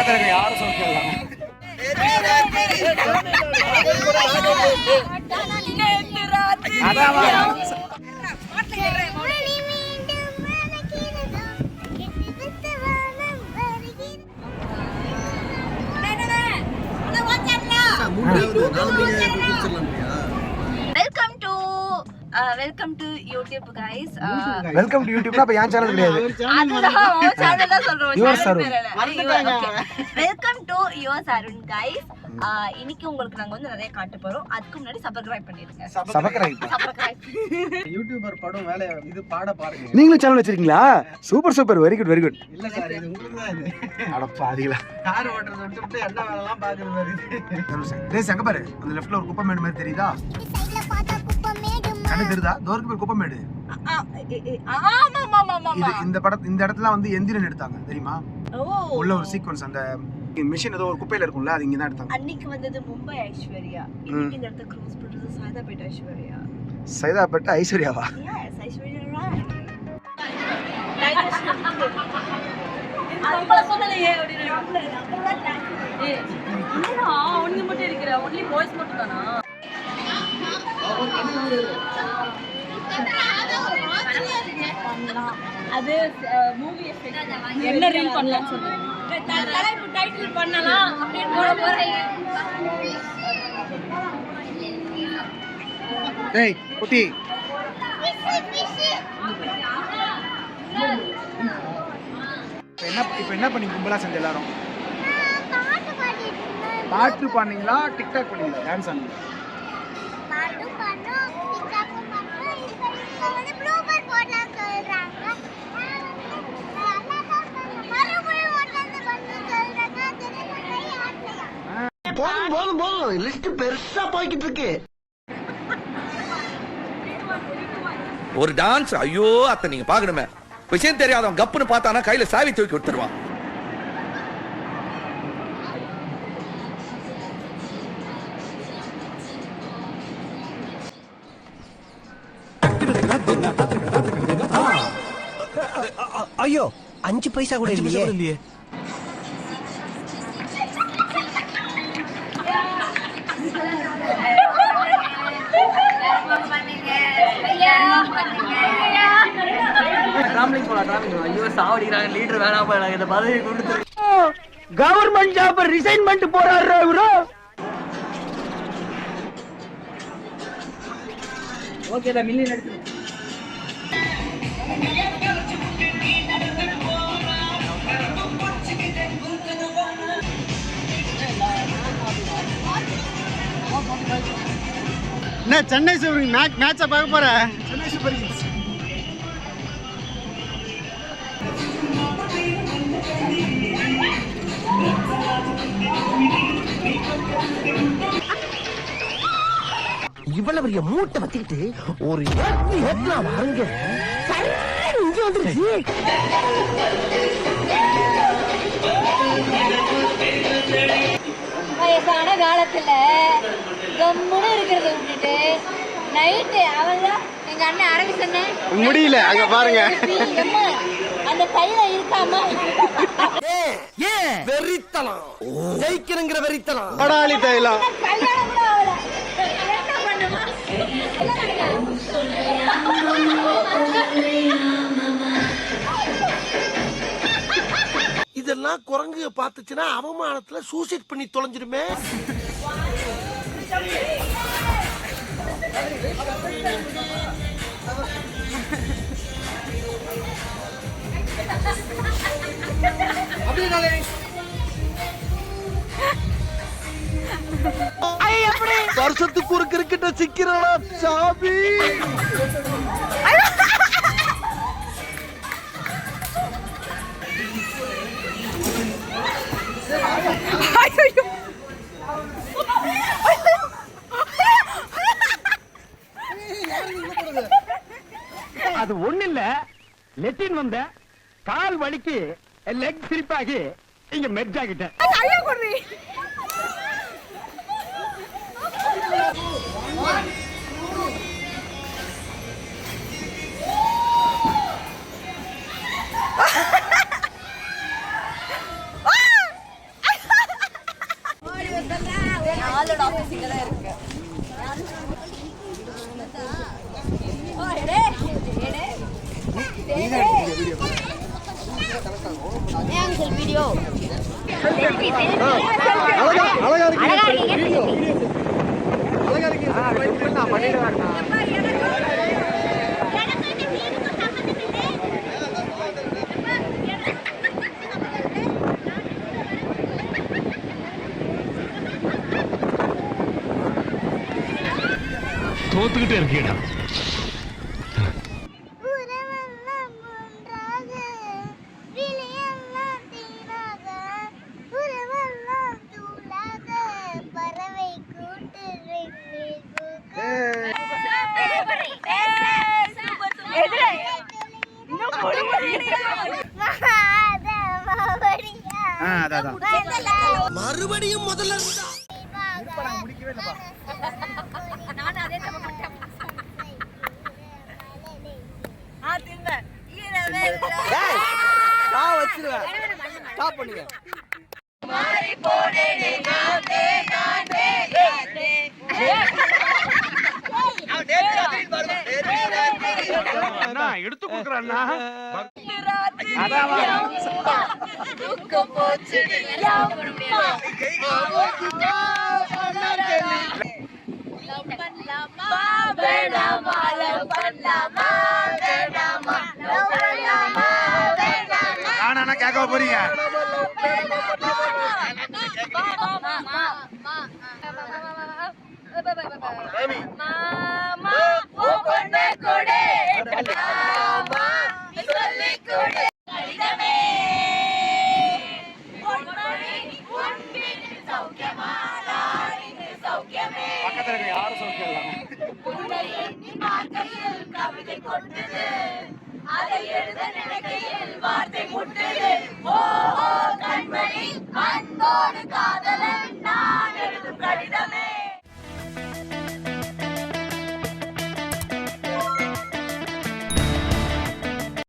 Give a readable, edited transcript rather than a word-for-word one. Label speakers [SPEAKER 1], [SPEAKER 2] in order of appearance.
[SPEAKER 1] பக்கத்துல யாரும் சௌக்கியம்
[SPEAKER 2] welcome to YouTube guys
[SPEAKER 1] welcome to யூடியூப்னா அப்ப என் சேனல் கிடையாது
[SPEAKER 2] அதுதான் ஓ சேனல் தான் சொல்றோம்
[SPEAKER 1] your Arun
[SPEAKER 2] welcome to your Arun guys இன்னைக்கு உங்களுக்கு நாங்க வந்து நிறைய காட்ட போறோம் அதுக்கு முன்னாடி சப்ஸ்கிரைப் பண்ணிடுங்க
[SPEAKER 1] சப்ஸ்கிரைப்
[SPEAKER 3] யூடியூபர் படம் வேலை இது பாட பாருங்க
[SPEAKER 1] நீங்களும் சேனல் வச்சிருக்கீங்களா சூப்பர் வெரி குட்
[SPEAKER 3] இல்ல சார் இது உங்களுக்கு தான் இது
[SPEAKER 1] அட பாதிகளா
[SPEAKER 3] கார் ஓட்டறத விட்டுட்டு என்ன வேலைலாம் பாக்குற மாதிரி
[SPEAKER 1] டேய் அங்க பாரு அந்த லெஃப்ட்ல ஒரு குப்பை மேடு மாதிரி தெரியுதா கண்ணு தெரியுதா தோருக்கு பேர் குப்பை மேடு
[SPEAKER 2] ஆமா
[SPEAKER 1] இந்த இடத்துல வந்து எந்திரன் எடுத்தாங்க தெரியுமா உள்ள ஒரு சீக்வென்ஸ் அந்த மிஷின் ஏதோ ஒரு குப்பையில இருக்கும்ல அது இங்க தான் எடுத்தாங்க
[SPEAKER 2] அன்னைக்கு வந்தது மும்பை ஐஸ்வர்யா இன்னைக்கு இந்த இடத்துல க்ரோஸ் பண்றது சைதாபேட் ஐஸ்வர்யா
[SPEAKER 1] சைதாபேட் ஐஸ்வர்யாவா
[SPEAKER 2] எஸ் ஐஸ்வர்யா அப்பா சொன்னலையே அப்படினா ஏய் என்னடா ஒண்ணு மட்டும் இருக்கற ஒன்லி பாய்ஸ் மட்டும் தானா அது மூவி எஃபெக்ட் என்ன ரீல் பண்ணலாம்னு சொல்றேன் தலைப்பு டைட்டில் பண்ணலாம் அப்படியே போட போறேன்
[SPEAKER 1] டேய் குட்டி இப்போ என்ன பண்ணி கும்பலா செஞ்ச எல்லாரும் பாட்டு பாடுனீங்களா டிக்டாக் பண்ணீங்களா டான்ஸ் ஆனீங்களா
[SPEAKER 3] போதும் லிஸ்ட் பெருசா போய்கிட்டு இருக்கு
[SPEAKER 4] ஒரு டான்ஸ் ஐயோ அத்தை நீங்க பாக்கணுமே விஷயம் தெரியாதவன் கப்புன்னு பார்த்தானா கையில சாவி தூக்கி விட்டுருவான்
[SPEAKER 3] ஐயோ 5 பைசா கூட இல்லையே
[SPEAKER 1] கவர்மெண்ட் ஜாப் ரிசைன் பண்ணிட்டு போறாரு இவரு ஓகேடா மில்லியன் எடுத்து
[SPEAKER 3] என்ன சென்னை சூப்பர் மேட்சை பார்க்க போற
[SPEAKER 1] சென்னை சூப்பர் கிங்ஸ்
[SPEAKER 3] இவ்வளவு பெரிய மூட்டை வச்சுக்கிட்டு ஒரு வாங்க இங்க வந்துருச்சு
[SPEAKER 2] வயசான காலத்துல கம்முன்னு இருக்கிறத விட்டுட்டு நைட்டு அவங்க எங்க அண்ணன் அரவிசன்
[SPEAKER 3] முடியல அங்க பாருங்க
[SPEAKER 2] அந்த கையில இருக்காம
[SPEAKER 3] வெறித்தனம் ஜெயிக்கணுங்கிற வெறித்தனம் படாளி தைலம்
[SPEAKER 2] கல்யாணம் கூட ஆகல என்ன பண்ணுமா
[SPEAKER 3] இதெல்லாம் குரங்கு பார்த்துச்சுன்னா அவமானத்துல சூசைட் பண்ணி தொலைஞ்சிருமே வருஷத்துக்கு ஒரு கிரிக்கெட்ட சிக்கிறானா சாபி
[SPEAKER 1] அது ஒண்ணு இல்ல லெட்டின் வந்த கால் வலிக்கு லெக் சிரிப்பாகி இங்க மெர்ஜ் ஆகிட்டேன் தோத்துக்கிட்டே இருக்கீடா.
[SPEAKER 3] மறுபடியும் முதல்ல இருந்தா ஸ்டாப் பண்ணுங்க.
[SPEAKER 1] எடுத்து கொடுக்குறா. கேட்க போறீங்க. பக்கத்துல யாரும் சௌக்கியம்
[SPEAKER 2] கவிதை கொண்டது அதை எழுத நினைக்கையில் வார்த்தை முட்டது. ஓ கண்மணி அன்போடு